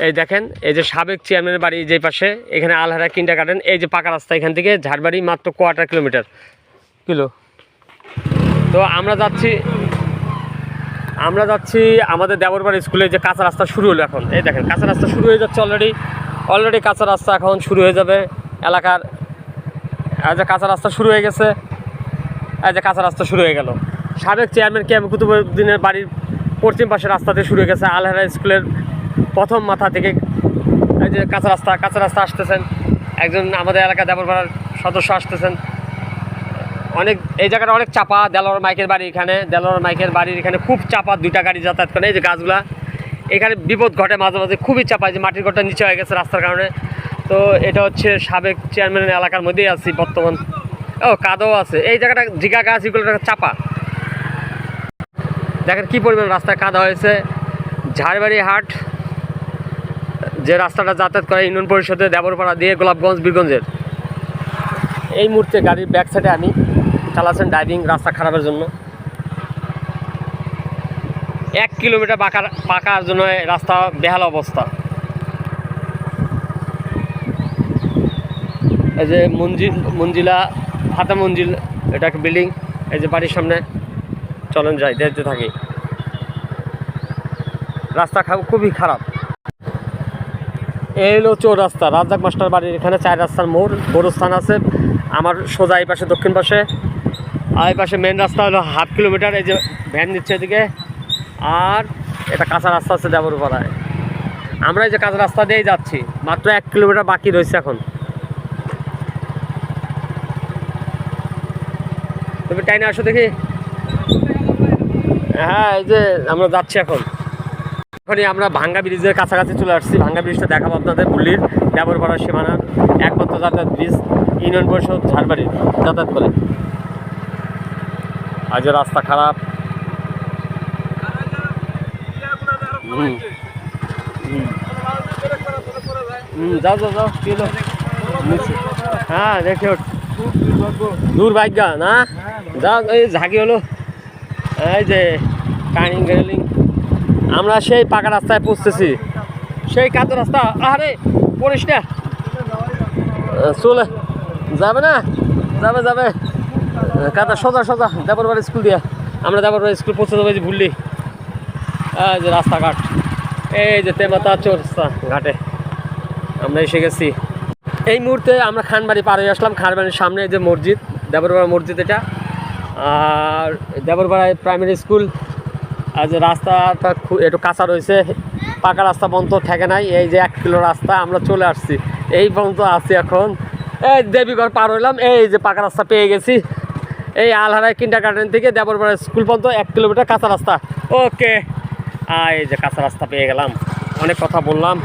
এই দেখেন, এই যে সাবেক চেয়ারম্যানের বাড়ি যেই পাশে, এখানে আলহারা কিন্ডারগার্টেন। এই যে পাকা রাস্তা, এখান থেকে ঝাড়বাড়ি মাত্র কোয়ার্টার কিলোমিটার কিলো। তো আমরা যাচ্ছি আমাদের দেবরবাড়ি স্কুলে। যে কাঁচা রাস্তা শুরু হলো এখন, এই দেখেন কাঁচা রাস্তা শুরু হয়ে যাচ্ছে অলরেডি কাঁচা রাস্তা এখন শুরু হয়ে যাবে এলাকার। এই যে কাঁচা রাস্তা শুরু হয়ে গেছে, এই যে কাঁচা রাস্তা শুরু হয়ে গেল। সাবেক চেয়ারম্যান কে এম কুতুবউদ্দিনের বাড়ির পশ্চিম পাশে রাস্তাতে শুরু হয়ে গেছে, আলহারা স্কুলের প্রথম মাথা থেকে। এই যে কাঁচা রাস্তা আসতেছেন, একজন আমাদের এলাকা দেবরপাড়ার সদস্য আসতেছেন। অনেক এই জায়গাটা অনেক চাপা। দেলোয়ার মাইকের বাড়ির এখানে খুব চাপা, দুইটা গাড়ি যাতায়াত করে। এই যে গাছগুলা, এখানে বিপদ ঘটে মাঝে মাঝে, খুবই চাপা। যে মাটির ঘরটা নিচে হয়ে গেছে রাস্তার কারণে। তো এটা হচ্ছে সাবেক চেয়ারম্যানের এলাকার মধ্যেই আছি বর্তমান। কাদও আছে এই জায়গাটা, জিগা গাছ এগুলো চাপা। দেখেন কি পরিমাণ রাস্তায় কাদা হয়েছে। ঝাড়বাড়ি হাট যে রাস্তাটা যাতায়াত করে ইউনিয়ন পরিষদের দেবরপাড়া দিয়ে গোলাপগঞ্জ বীরগঞ্জের, এই মুহূর্তে গাড়ির ব্যাক সাইডে আমি চালাচ্ছেন ড্রাইভিং রাস্তা খারাপের জন্য। 1 কিলোমিটার পাকার জন্য রাস্তা বেহাল অবস্থা। এই যে মঞ্জিলা হাতা মঞ্জিল, এটা একটা বিল্ডিং। এই যে বাড়ির সামনে চলেন যাই, দেখতে থাকি। রাস্তা খুবই খারাপ। এই হলো চোর রাস্তা, রাজ্জাক মাস্টার বাড়ির এখানে 4 রাস্তার মোড়, গোরস্থান আছে আমার সোজা এই পাশে দক্ষিণ পাশে। আর এই পাশে মেন রাস্তা হলো 1/2 কিলোমিটার। এই যে ভ্যান দিচ্ছে এদিকে। আর এটা কাঁচা রাস্তা আছে দেবরপাড়ায়। আমরা এই যে কাঁচা রাস্তা দিয়েই যাচ্ছি, মাত্র 1 কিলোমিটার বাকি রয়েছে এখন। তুমি টাইনে আসো দেখি। হ্যাঁ, এই যে আমরা যাচ্ছি এখনই আমরা ভাঙ্গা ব্রিজের কাছাকাছি চলে আসছি। ভাঙ্গা ব্রিজটা দেখাবো আপনাদের, পল্লীর দেবরপাড়ার সীমানার একমাত্র যাতায়াত ব্রিজ ইউনিয়ন পরিষদ ঝাড়বাড়ি যাতায়াত করে। আজ রাস্তা খারাপ। যাও হ্যাঁ, দেখে দূর ভাগ্যা না, যাও। এই ঝাঁকি হলো, এই যে টার্নিং রেলিং। আমরা সেই পাকা রাস্তায় পৌঁছতেছি, সেই কাঁচা রাস্তা। আরে পড়িস না, চলে যাবে না, যাবে কাঁচা সোজা দেবরবাড়ি স্কুল দিয়া। আমরা দেবরবাড়ি স্কুল পৌঁছে যাবো। যে ভুললি, এই যে রাস্তাঘাট, এই যে তেমাতা চৌরাস্তা ঘাটে আমরা এসে গেছি। এই মুহূর্তে আমরা খানবাড়ি পার হয়ে আসলাম। খানবাড়ির সামনে যে মসজিদ, দেবরপাড়া মসজিদ এটা, আর দেবরপাড়ায় প্রাইমারি স্কুল। আর যে রাস্তাটা একটু কাঁচা রয়েছে, পাকা রাস্তা পর্যন্ত ঠেকে নাই। এই যে 1 কিলো রাস্তা আমরা চলে আসছি, এই পর্যন্ত আছি এখন। এই দেবীগড় পার হইলাম, এই যে পাকা রাস্তা পেয়ে গেছি। এই আলহারা কিন্ডারগার্টেন থেকে দেবরপাড়া স্কুল পর্যন্ত 1 কিলোমিটার কাঁচা রাস্তা। ওকে, এই যে কাঁচা রাস্তা পেয়ে গেলাম। অনেক কথা বললাম।